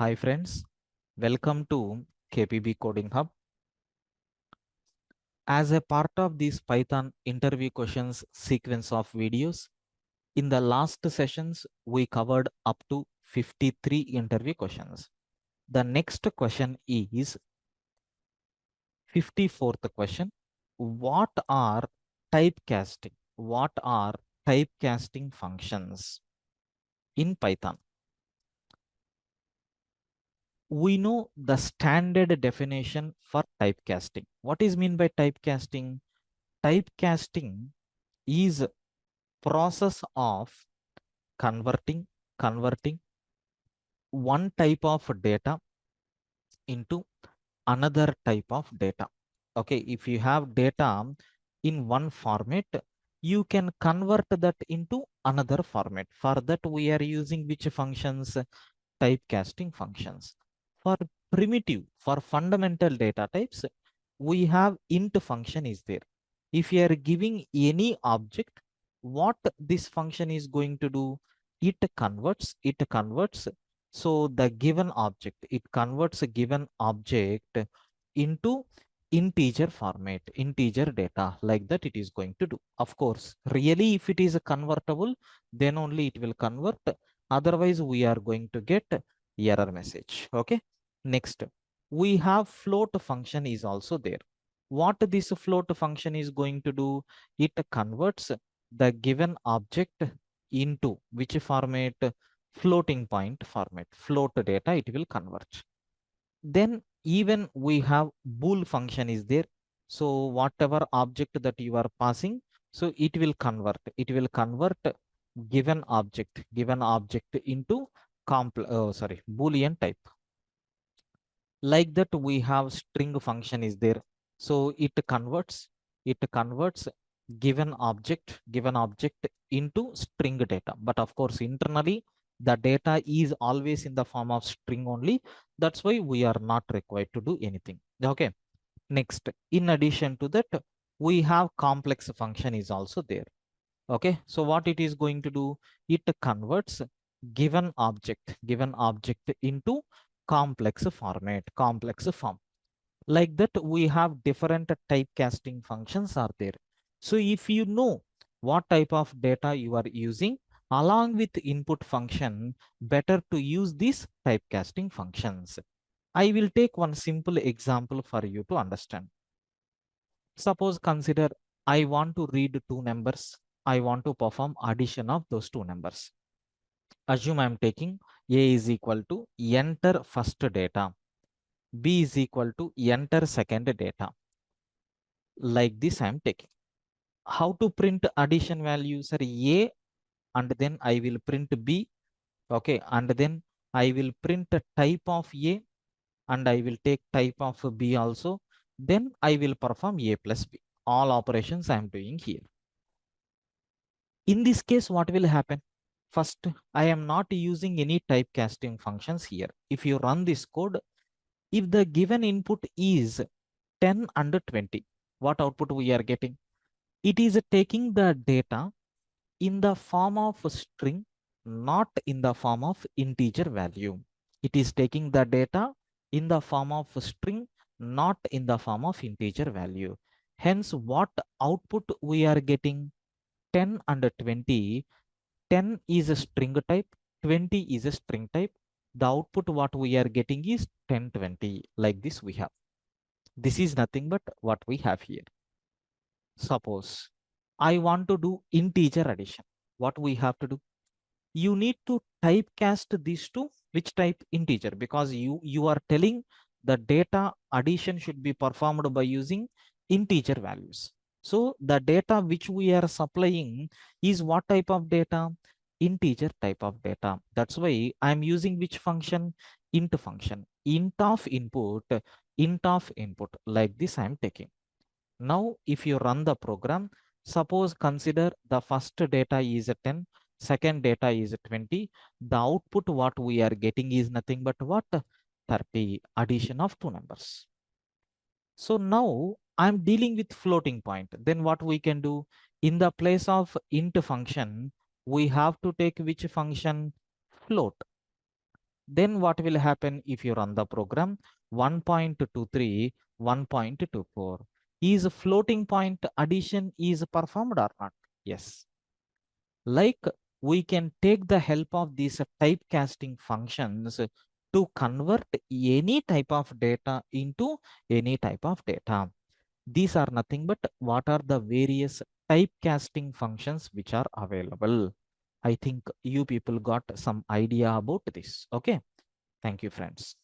Hi friends, welcome to KPB Coding Hub. As a part of this Python interview questions sequence of videos, in the last sessions, we covered up to 53 interview questions. The next question is 54th question. What are typecasting? What are typecasting functions in Python? We know the standard definition for typecasting. What is mean by typecasting? Typecasting is process of converting one type of data into another type of data. Okay, if you have data in one format, you can convert that into another format. For that, we are using which functions? Typecasting functions. For primitive, for fundamental data types, we have int function is there. If you are giving any object, what this function is going to do? It converts. So the given object, it converts a given object into integer format, integer data, like that it is going to do. Of course, really, if it is a convertible, then only it will convert. Otherwise, we are going to get error message. Okay. Next, we have float function is also there. What this float function is going to do? It converts the given object into which format? Floating point format. Float data it will convert. Then even we have bool function is there. So whatever object that you are passing, so it will convert. It will convert given object into boolean type. Like that, we have string function is there. So it converts given object into string data. But of course, internally, the data is always in the form of string only. That's why we are not required to do anything. Okay. Next, in addition to that, we have complex function is also there. Okay. So what it is going to do? It converts given object into complex form. Like that, we have different typecasting functions are there. So if you know what type of data you are using, along with input function, better to use these typecasting functions. I will take one simple example for you to understand. Suppose consider I want to read two numbers. I want to perform addition of those two numbers. Assume I am taking A is equal to enter first data, B is equal to enter second data. Like this I am taking. How to print addition values are A, and then I will print B. Okay, and then I will print a type of A, and I will take type of B also. Then I will perform A plus B. All operations I am doing here. In this case, what will happen? First, I am not using any typecasting functions here. If you run this code, if the given input is 10 and 20, what output we are getting? It is taking the data in the form of string, not in the form of integer value. It is taking the data in the form of string, not in the form of integer value. Hence, what output we are getting? 10 and 20. 10 is a string type, 20 is a string type. The output what we are getting is 10, 20. Like this we have. This is nothing but what we have here. Suppose I want to do integer addition. What we have to do? You need to typecast these to which type? Integer, because you are telling the data addition should be performed by using integer values. So the data which we are supplying is what type of data? Integer type of data. That's why I'm using which function? Int function. Int of input, int of input. Like this I'm taking. Now, if you run the program, suppose consider the first data is 10, second data is 20. The output what we are getting is nothing but what? 30, addition of two numbers. So now I'm dealing with floating point. Then what we can do? In the place of int function, we have to take which function? Float. Then what will happen if you run the program? 1.23, 1.24. Is floating point addition is performed or not? Yes. Like we can take the help of these typecasting functions to convert any type of data into any type of data. These are nothing but what are the various typecasting functions which are available. I think you people got some idea about this. Okay. Thank you, friends.